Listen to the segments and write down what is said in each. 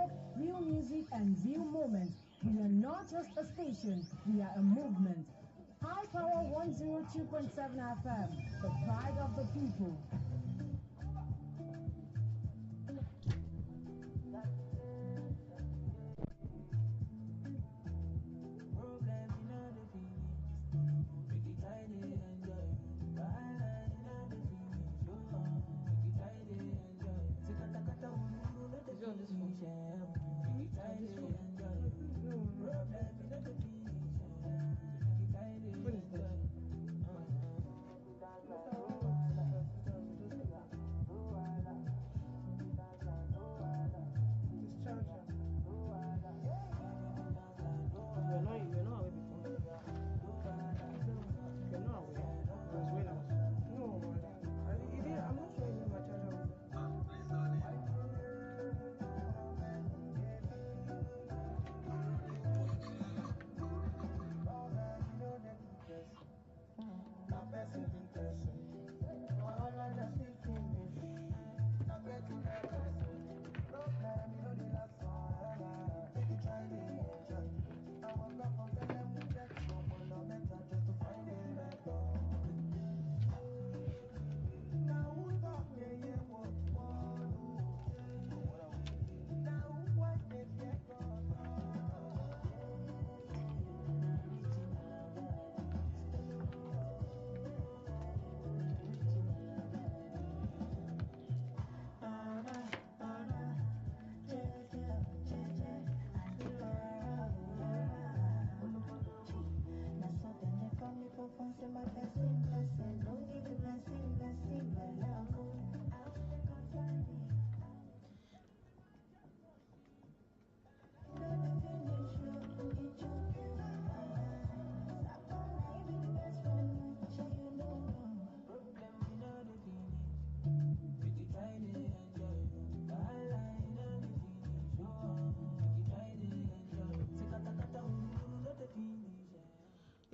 unfiltered, real music and real moments. We are not just a station, we are a movement. High Power 102.7 FM, the pride of the people.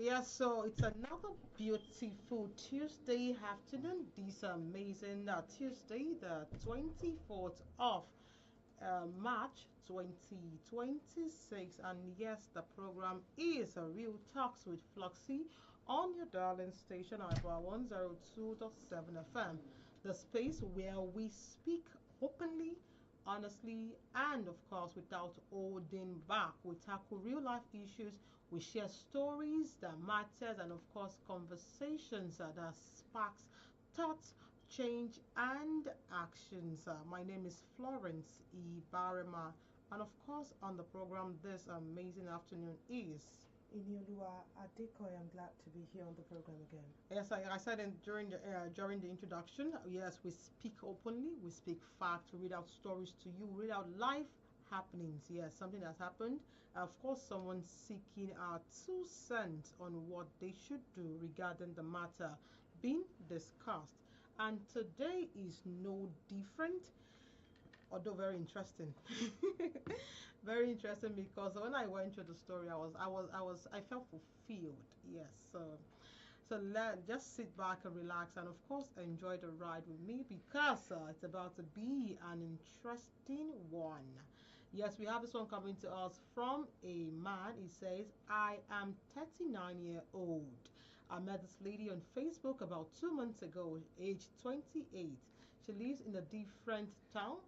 Yeah, so it's another beautiful Tuesday afternoon. This amazing Tuesday, the 24th of March 2026. And yes, the program is a Real Talks with Floxy on your darling station, Alpha 102.7 FM, the space where we speak openly, honestly, and of course without holding back. We tackle real life issues, we share stories that matters, and of course conversations that sparks thoughts, change, and actions. My name is Florence Ibarema, and of course on the program this amazing afternoon is Iniolua Adekoya, I'm glad to be here on the program again. Yes, I said during the introduction, yes, we speak openly, we speak facts, we read out stories to you, read out life happenings. Yes, something that's happened. Of course, someone seeking our 2 cents on what they should do regarding the matter being discussed. And today is no different, although very interesting. Very interesting because when I went through the story, I felt fulfilled. Yes, so just sit back and relax, and of course enjoy the ride with me because it's about to be an interesting one. Yes, we have this one coming to us from a man. He says, I am 39 years old. I met this lady on Facebook about 2 months ago, age 28. She lives in a different town.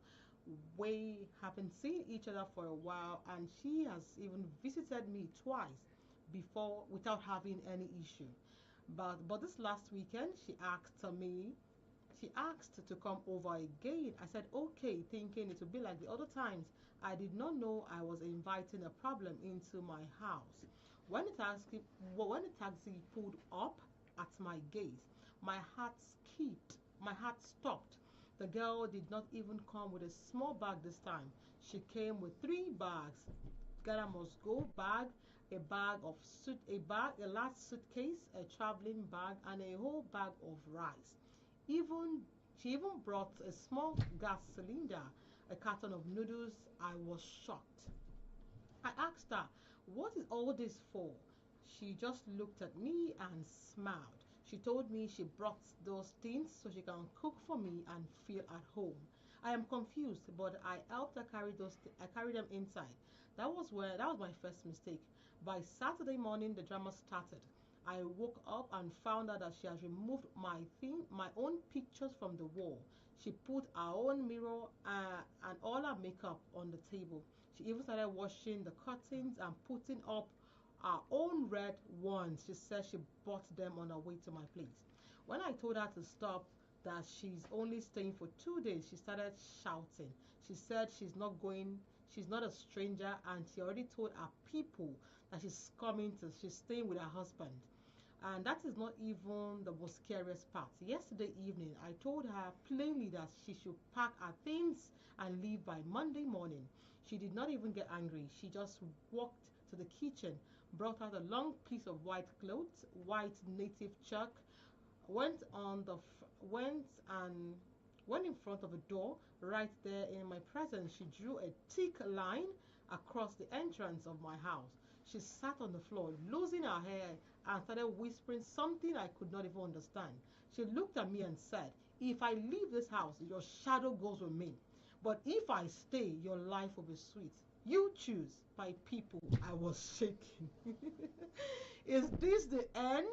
We haven't seen each other for a while, and she has even visited me twice before without having any issue. But this last weekend, she asked to come over again. I said okay, thinking it would be like the other times. I did not know I was inviting a problem into my house. When the taxi pulled up at my gate, my heart skipped. My heart stopped. The girl did not even come with a small bag this time. She came with 3 bags. Ghana must go bag, a large suitcase, a traveling bag, and a whole bag of rice. Even she even brought a small gas cylinder, a carton of noodles. I was shocked. I asked her, what is all this for? She just looked at me and smiled. She told me she brought those things so she can cook for me and feel at home. I am confused, but I helped her carry I carried them inside. That was my first mistake. By Saturday morning, the drama started. I woke up and found out that she has removed my own pictures from the wall. She put her own mirror and all her makeup on the table. She even started washing the curtains and putting up her own red ones. She said she bought them on her way to my place. When I told her to stop, that she's only staying for 2 days, she started shouting. She said she's not a stranger, and she already told her people that she's staying with her husband. And that is not even the most scariest part. Yesterday evening, I told her plainly that she should pack her things and leave by Monday morning. She did not even get angry. She just walked to the kitchen, brought out a long piece of white cloth, white native chalk, went on the went and went in front of a door right there in my presence. She drew a thick line across the entrance of my house. She sat on the floor, losing her hair, and started whispering something I could not even understand. She looked at me and said, "If I leave this house, your shadow goes with me. But if I stay, your life will be sweet. You choose." By people, I was shaking. Is this the end?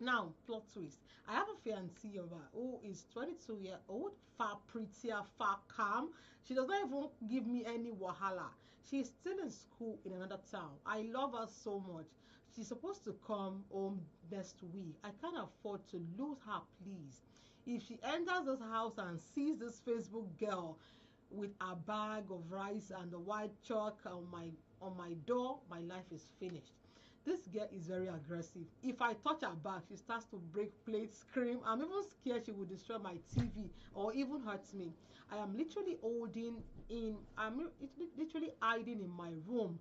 Now, plot twist. I have a fiancée of her who is 22-year old, far prettier, far calm. She does not even give me any wahala. She is still in school in another town. I love her so much. She's supposed to come home next week. I can't afford to lose her, please. If she enters this house and sees this Facebook girl with a bag of rice and the white chalk on my door, my life is finished. This girl is very aggressive. If I touch her back, she starts to break plates, scream. I'm even scared she will destroy my TV or even hurt me. I am literally literally hiding in my room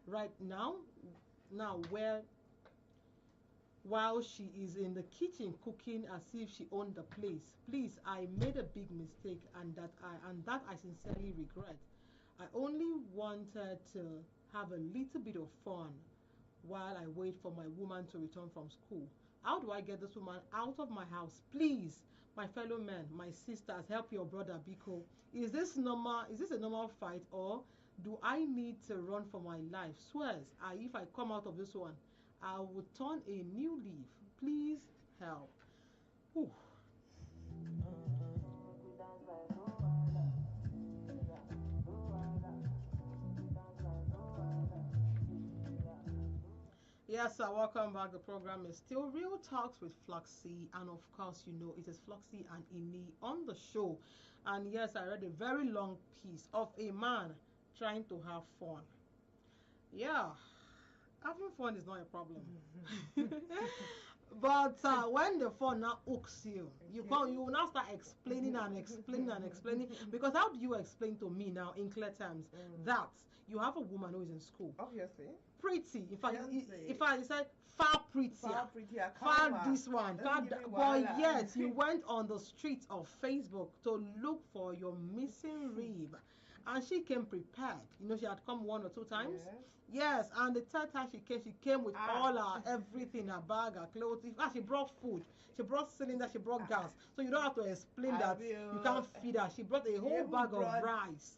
right now, where while she is in the kitchen cooking as if she owned the place. Please, I made a big mistake, and that I sincerely regret. I only wanted to have a little bit of fun while I wait for my woman to return from school. How do I get this woman out of my house? Please, my fellow men, my sisters, help your brother Biko. Is this normal? Is this a normal fight, or do I need to run for my life? Swears, if I come out of this one, I will turn a new leaf. Please help. Whew. Yes, sir, welcome back. The program is still Real Talks with Floxy, and of course, it is Floxy and Ini on the show. And yes, I read a very long piece of a man trying to have fun. Yeah, having fun is not a problem. But when the phone now hooks you, you will now start explaining and explaining and explaining. Because how do you explain to me now in clear terms that you have a woman who is in school, Obviously. pretty? In fact, Fiancé. if I said far prettier, far this one, far but yet you went on the streets of Facebook to look for your missing rib, and she came prepared. She had come 1 or 2 times. Yes, and the third time she came with all her everything, her bag, her clothes. In fact, she brought food, she brought cylinder, she brought gas. So you don't have to explain that you can't feed her. She brought a whole bag of rice.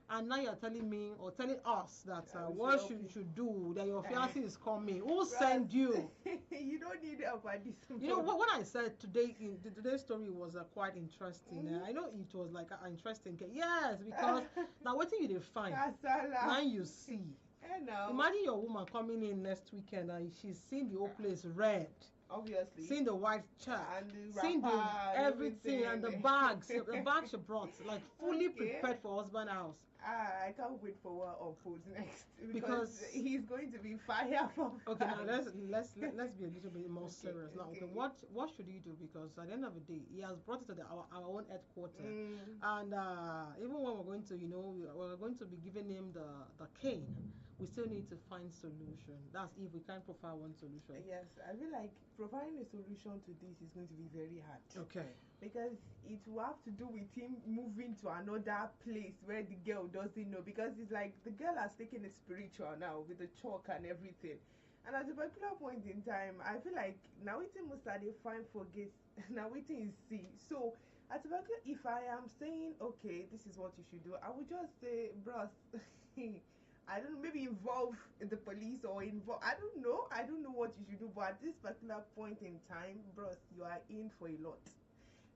And now you're telling me or telling us that what you should do, that your fiancé is coming. Who sent you? You don't need help at this point. When I said today's story was quite interesting. I know it was like an interesting case. Yes, because now what do you find? Now you see. Imagine your woman coming in next weekend and she's seen the whole place red. Obviously. Seeing the white chair, and the seeing the everything and the bags, the bag she brought, like fully prepared for husband house. I can't wait for what unfolds next because he's going to be fire from. Okay, now let's be a little bit more serious now. Okay, what should he do? Because at the end of the day, he has brought it to our own headquarters, and even when we're going to we're going to be giving him the cane. We still need to find solution. That's if we can't provide one solution. Yes, I feel like providing a solution to this is going to be very hard. Okay. Because it will have to do with him moving to another place where the girl doesn't know. Because it's like the girl has taken it spiritual now with the chalk and everything. And at a particular point in time, I feel like now it must start a fine forget. Now it is see. So At Tabaka, if I am saying, okay, this is what you should do, I would just say, bros, I don't know, maybe involve the police or involve, I don't know what you should do, but at this particular point in time, bros, you are in for a lot.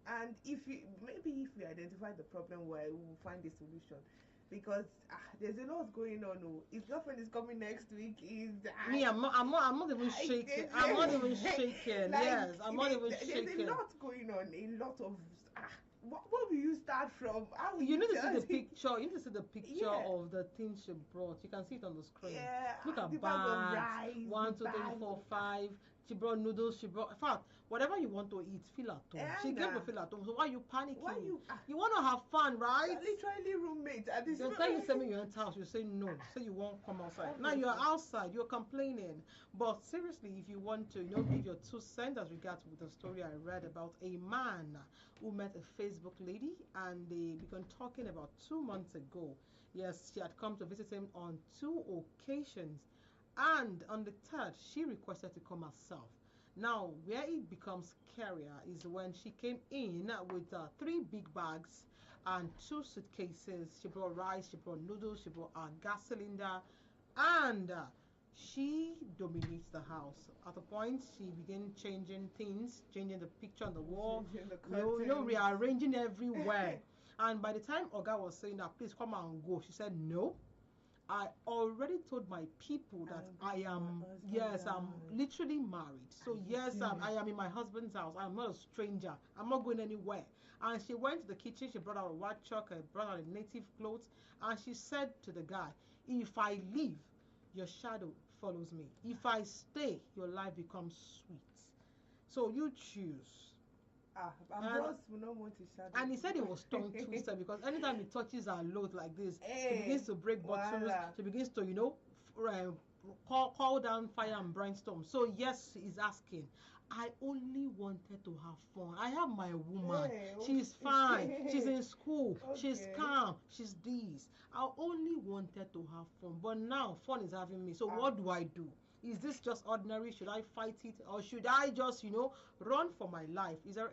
And if we identify the problem, where we will find a solution. Because there's a lot going on. Oh. His girlfriend is coming next week. Me, I'm not even shaking. I'm not even shaking. Like, Yes, I'm not even there's shaking. a lot going on. A lot of what will you start from? How will You need to tell see the me? picture. You need to see the picture Yeah. of the things she brought. You can see it on the screen. Yeah, Look the at bag of bags. rice, One, the 2, 3, bag 4, of- 5. She brought noodles. She brought, in fact, whatever you want to eat, feel at home. She gave the feel at home. So why are you panicking? Why you? You want to have fun, right? Literally roommates. At this They'll tell you something you enter house, you say no, say you won't come outside. Now you're outside, you're complaining. But seriously, if you want to, give your 2 cents as regards with the story I read about a man who met a Facebook lady and they began talking about 2 months ago. Yes, she had come to visit him on 2 occasions, and on the third, she requested to come herself. Now, where it becomes scarier is when she came in with 3 big bags and 2 suitcases. She brought rice, she brought noodles, she brought a gas cylinder, and she dominates the house. At a point, she began changing things, changing the picture on the wall, Changing the rearranging everywhere. And by the time Oga was saying that, please come and go, she said, no. I already told my people that I am, yes, I'm literally married. So, yes, I am in my husband's house. I'm not a stranger. I'm not going anywhere. And she went to the kitchen. She brought out a white chalk, brought out a native clothes. And she said to the guy, if I leave, your shadow follows me. If I stay, your life becomes sweet. So you choose. And he said it was tongue twister because anytime he touches her load like this, she begins to break bottles. She begins to, call down fire and brainstorm. So yes, he's asking. I only wanted to have fun. I have my woman. She's fine. She's in school. She's calm. She's this. I only wanted to have fun. But now fun is having me. So what do I do? Is this just ordinary? Should I fight it? Or should I just, run for my life? Is there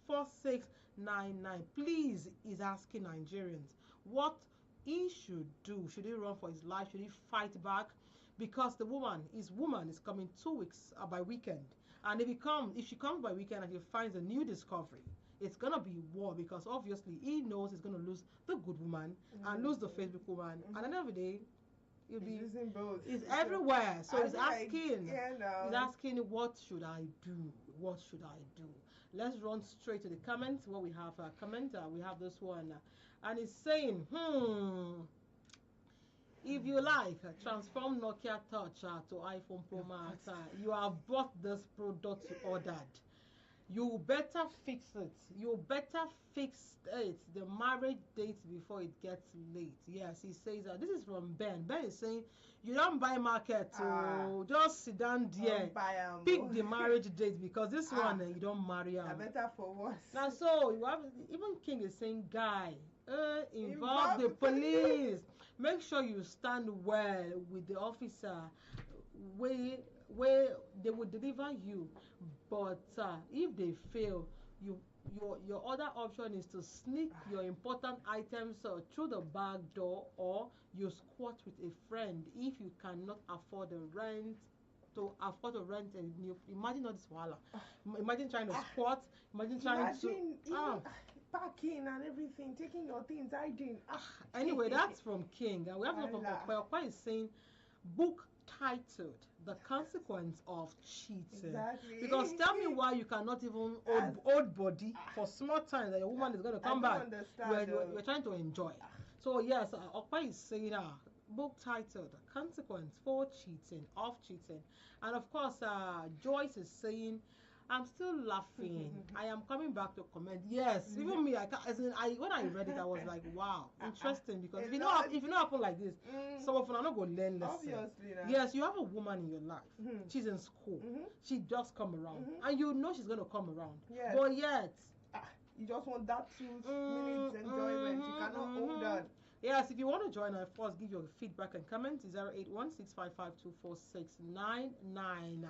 816-552-4699? Please, is asking Nigerians what he should do. Should he run for his life? Should he fight back? Because the woman is coming 2 weeks by weekend. And if she comes by weekend and he finds a new discovery, it's gonna be war because obviously he knows he's gonna lose the good woman and lose the Facebook woman. And at the end of the day, it's everywhere. So he's asking, he's asking, what should I do? What should I do? Let's run straight to the comments. Where we have a comment, we have this one, and it's saying, if you like, transform Nokia Touch to iPhone Pro Max. You have bought this product you ordered. You better fix it. You better fix it. The marriage date before it gets late. Yes, he says that. This is from Ben. Ben is saying, you don't buy market. Just sit down there. Pick the marriage date because this one you don't marry. Better for what? Now, so you have even King is saying, guy, involve the police. Make sure you stand well with the officer where they will deliver you. But if they fail, your other option is to sneak your important items through the back door, or you squat with a friend if you cannot afford the rent. To afford to rent a new, imagine all this wahala. Imagine trying to squat. Imagine trying to packing and everything, taking your things, hiding. Anyway, that's from King. And we have one from Okwa is saying, book titled The Consequence of Cheating. Exactly. Because tell me why you cannot even hold body for small time that your woman is going to come back. We're trying to enjoy. So yes, Okwa is saying book titled The Consequence for Cheating, of Cheating. And of course, Joyce is saying, I'm still laughing. I am coming back to comment. Yes, even me. When I read it, I was like, "Wow, interesting." Because if you know happen like this, some of them are not going to learn lesson. Obviously, yes, you have a woman in your life. She's in school. She just come around, and you know she's going to come around. Yes. But yet, you just want that 2 minutes enjoyment. You cannot hold on. Yes, if you want to join us, first give your feedback and comments. 08165524699.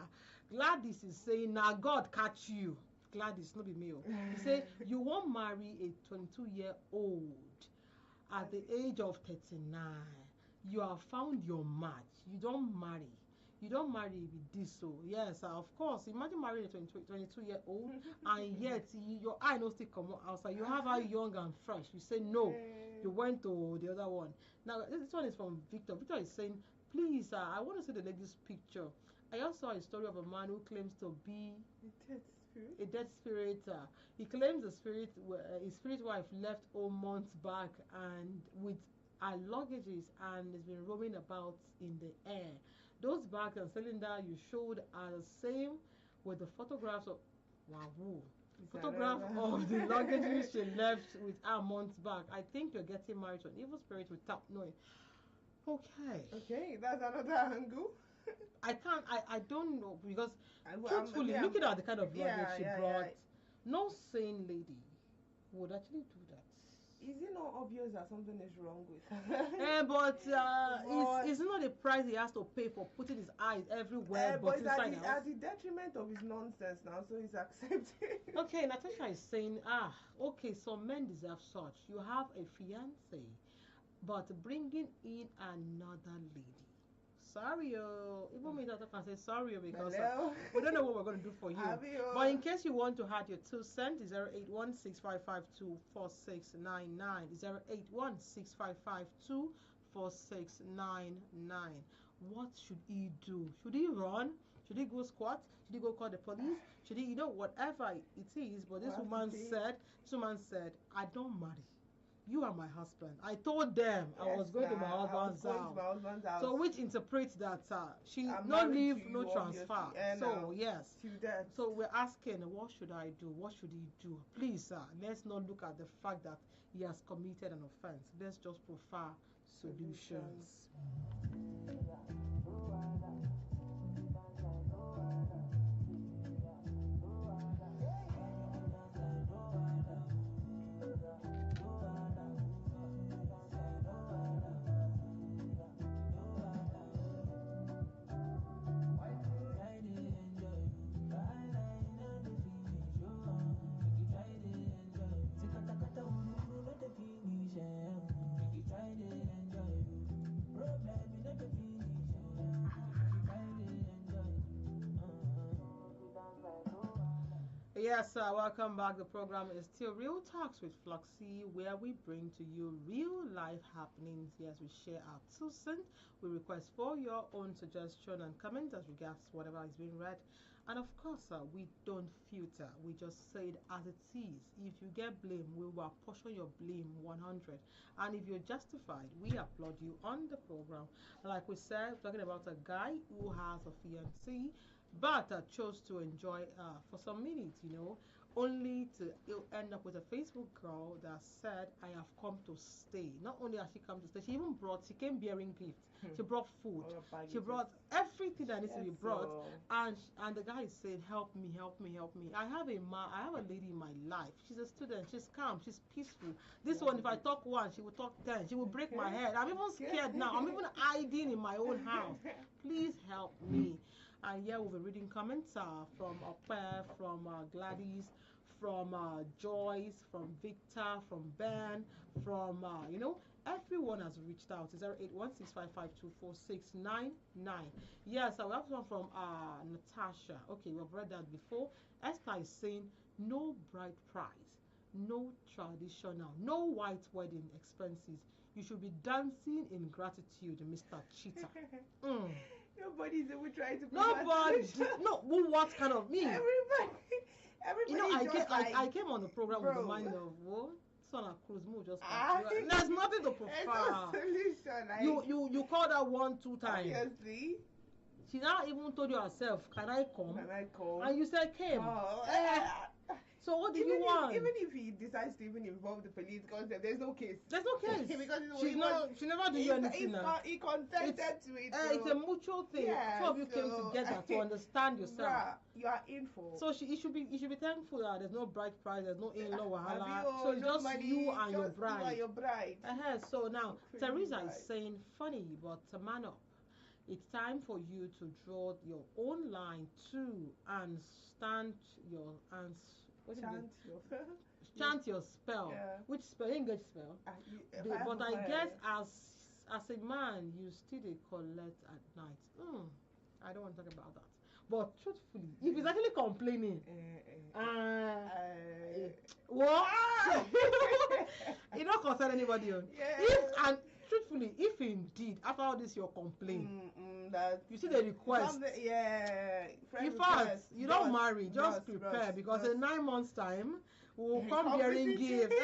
Gladys is saying, "Now God catch you." Gladys, not be male. He say you won't marry a 22-year-old at the age of 39. You have found your match. You don't marry. You don't marry with this. So yes, of course. Imagine marrying a 22-year-old and yet your eye no still come outside. You have her young and fresh. You say no. You went to the other one. Now this one is from Victor. Victor is saying, please, I want to see the lady's picture. I also saw a story of a man who claims to be a dead spirit. He claims the spirit, his spirit wife left home months back and with her luggages and has been roaming about in the air. Those bags and cylinder you showed are the same with the photographs of photograph of the luggages she left with her months back. I think you're getting married to an evil spirit without knowing. Okay. Okay, that's another angle. I don't know because truthfully, looking at the kind of luggage she brought, no sane lady would actually do that. Is it not obvious that something is wrong with her? But it's not the price he has to pay for putting his eyes everywhere, but it's inside at the detriment of his nonsense now, so he's accepting. Okay, Natasha is saying, okay, some men deserve such. You have a fiance, but bringing in another lady. Sorry, even me that can say sorry because we don't know what we're going to do for you. But in case you want to add your 2 cents, 08165524699, 08165524699. What should he do? Should he run? Should he go squat? Should he go call the police? Should he, whatever it is? But this woman said, I don't marry. You are my husband. I told them I was going to my husband's house. So which interprets that she no leave, no transfer. So yes. So we're asking, what should I do? What should he do? Please, let's not look at the fact that he has committed an offense. Let's just prefer solutions. Yes, welcome back. The program is still Real Talks with Floxy, where we bring to you real life happenings. Yes, we share our 2 cents. We request for your own suggestion and comments as regards whatever is being read. And of course, we don't filter. We just say it as it is. If you get blame, we will apportion your blame 100. And if you're justified, we applaud you on the program. Like we said, talking about a guy who has a fiancée but chose to enjoy for some minutes, only to end up with a Facebook girl that said, I have come to stay. Not only has she come to stay, she came bearing gifts. She brought food. She brought everything that needs to be brought. And the guy is saying, help me, help me, help me. I have a lady in my life. She's a student. She's calm. She's peaceful. This one, if I talk one, she will talk 10. She will break my head. I'm even scared now. I'm even hiding in my own house. Please help me. And yeah, we'll be reading comments from Ope, from Gladys, from Joyce, from Victor, from Ben, from everyone has reached out. 08165524699. Yes, we have one from Natasha. Okay, we've read that before. Esther is saying no bride price, no traditional, no white wedding expenses. You should be dancing in gratitude, Mr. Cheetah. Nobody's ever trying to. Nobody. No. What kind of me? Everybody. I came on the program with the mind of what? Son of Cruz move just. There's nothing to prefer. No solution. You called her 1-2 times. Obviously. She now even told you herself, can I come? Can I come? And you said came. So what do you want? Even if he decides to even involve the police concept, there's no case. There's no case. Because she never did you anything. He consented to it. It's a mutual thing. Two of you came together to understand yourself. You are in for. So you should be thankful that there's no bride price, there's no in-law wahala. So it's just money, you and your bride. You and your bride. So now Teresa is saying funny, but man up. It's time for you to draw your own line too and stand What is Chant it? your Chant your spell. Yeah. Which spell? English spell. But I guess as a man, you still dey collect at night. I don't want to talk about that. But truthfully, if he's actually complaining, what? It don't concern anybody. Yeah. And truthfully, if indeed after all this you're complaining, that you see the request. Yeah. In fact, you don't marry, just prepare because in 9 months' time we'll come bearing gifts.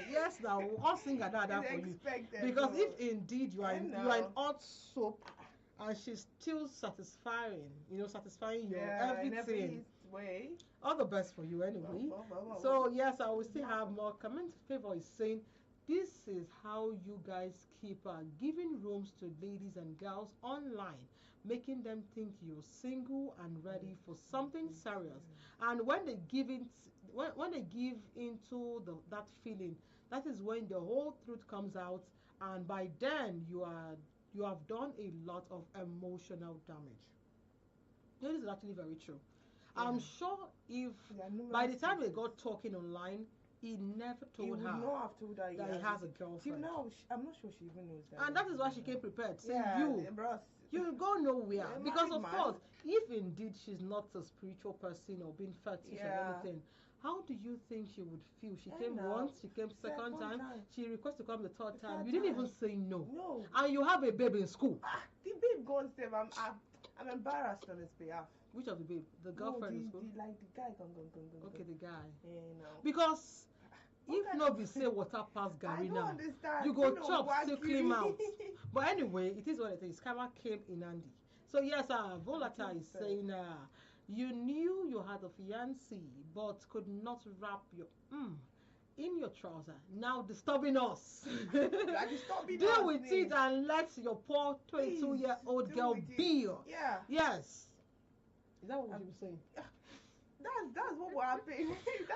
Yes, now we'll all sing at that for you. Because if indeed you are in hot soap and she's still satisfying your everything. In every way. All the best for you anyway. So yes, I will still have more comments. Favor is saying this is how you guys keep giving rooms to ladies and girls online, making them think you're single and ready for something serious. And when they give when they give into that feeling, that is when the whole truth comes out, and by then you have done a lot of emotional damage. This is actually very true. Yeah. I'm sure if by the time they got talking online, he never told her that he has a girlfriend. Till now, I'm not sure she even knows that. And that is why she came prepared, saying you go nowhere. Because of course, if indeed she's not a spiritual person or being fetish or anything, how do you think she would feel? She came once, she came second time, she requested to come the third time. You didn't even say no. No. And you have a baby in school. The babe gone save. I'm embarrassed on his behalf. Which of the babe? The girlfriend in school? The guy gone. Okay, the guy. No. Because if not be say water pass Gary now, understand. you go chop, still clean out. But anyway, it is what it is. Karma came in handy. So yes, Volata is saying you knew you had a fiancé but could not wrap your in your trouser. Now disturbing us. Deal with it and let your poor 22-year-old girl be. Yeah. Yes. Is that what you were saying? That's what will happen.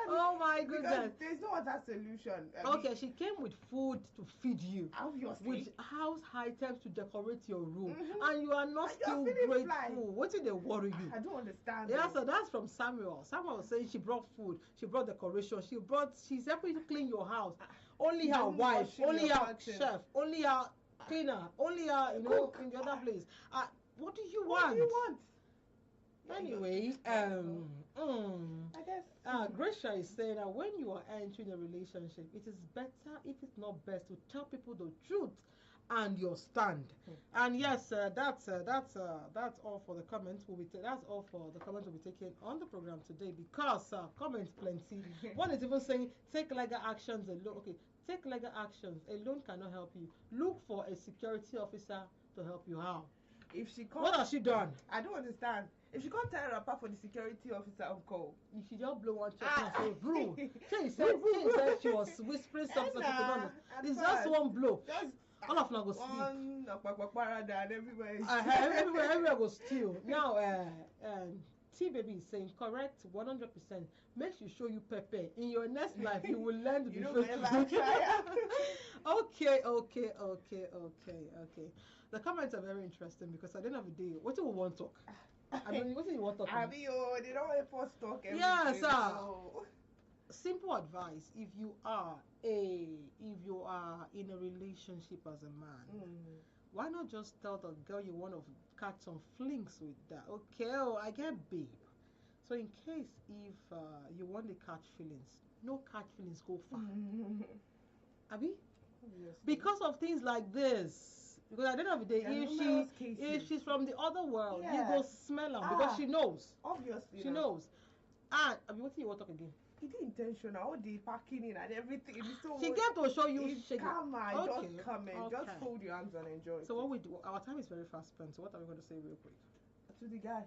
Oh my goodness. There's no other solution. Okay, she came with food to feed you. Obviously. With house items to decorate your room. And you are not still grateful. What did they worry you? I don't understand. Yeah, so that's from Samuel. Samuel was saying she brought food, she brought decoration, she's helping you clean your house. Only her wife, only her chef, only her cleaner, only her, in the other place. What do you want? What do you want? Anyway, I guess Gracia is saying that when you are entering a relationship, it is better, if it's not best, to tell people the truth and your stand. And yes, that's all for the comments. That's all for the comments we'll be taking on the program today, because comments plenty. One is even saying take legal actions alone. Okay, take legal actions alone cannot help you. Look for a security officer to help you out. If she can't, what has she done? I don't understand. If she can't tie her apart for the security officer on call, if she just blow one check and say bro, she said she was whispering something. It's just one blow. All of them go sleep. Everywhere go still. Now, T baby is saying correct 100%. Makes you show you pepper in your next life. You will learn to be faithful. Okay. The comments are very interesting because at the end of the day, what do we want to talk? I mean, what do you want to talk? They don't help us talk everything. Yes, simple advice: if you are in a relationship as a man, why not just tell the girl you want to catch some flings with that? Okay, I get babe. So in case if you want to catch feelings, no catch feelings go far. Abi? Yes. Because of things like this. Because at the end of the day, if she's from the other world, you go smell her because she knows. Obviously. She knows. And I mean, what do you want to talk again? It is intentional. All the packing in and everything. She came to show you. Just come and just fold your hands and enjoy. So what we do? Our time is very fast spent. So what are we going to say real quick? To the guy.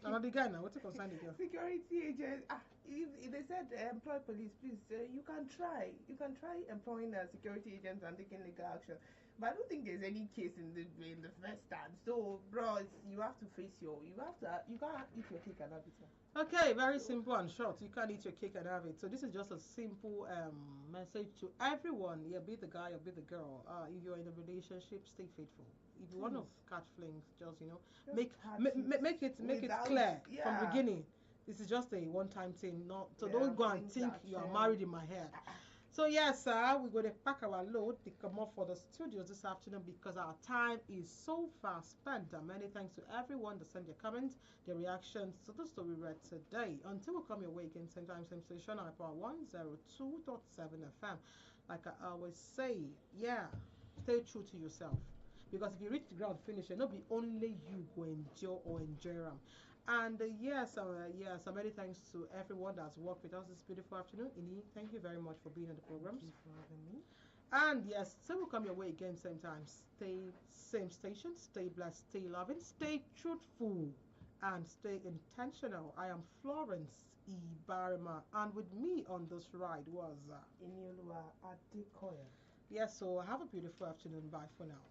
Another guy now. What's the concern the girl? Security agent. If they said employ police, please. You can try. You can try employing security agents and taking legal action. But I don't think there's any case in the first stand. So, bro, you have to face you can't eat your cake and have it. Okay, very simple and short. You can't eat your cake and have it. So this is just a simple message to everyone. Yeah, be the guy or be the girl. If you're in a relationship, stay faithful. If you want to catch flings, just make it clear from the beginning. This is just a one-time thing. Not so. Yeah, Don't go and things think that you are change. married in my head. So yes, sir, we're going to pack our load to come up for the studios this afternoon because our time is so fast spent. And many thanks to everyone that sent their comments, their reactions to the story read today. Until we come your way again, same time, same station, iPower 102.7 FM. Like I always say, yeah, stay true to yourself. Because if you reach the ground finish, it'll not be only you go endure or enjoy them. And yes, many thanks to everyone that's worked with us this beautiful afternoon. Ini, thank you very much for being on the programs. Thank you for having me. And yes, so we'll come your way again same time. Stay same station, stay blessed, stay loving, stay truthful, and stay intentional. I am Florence Ibarima, and with me on this ride was Enioluwa Adekoya. yes. So have a beautiful afternoon. Bye for now.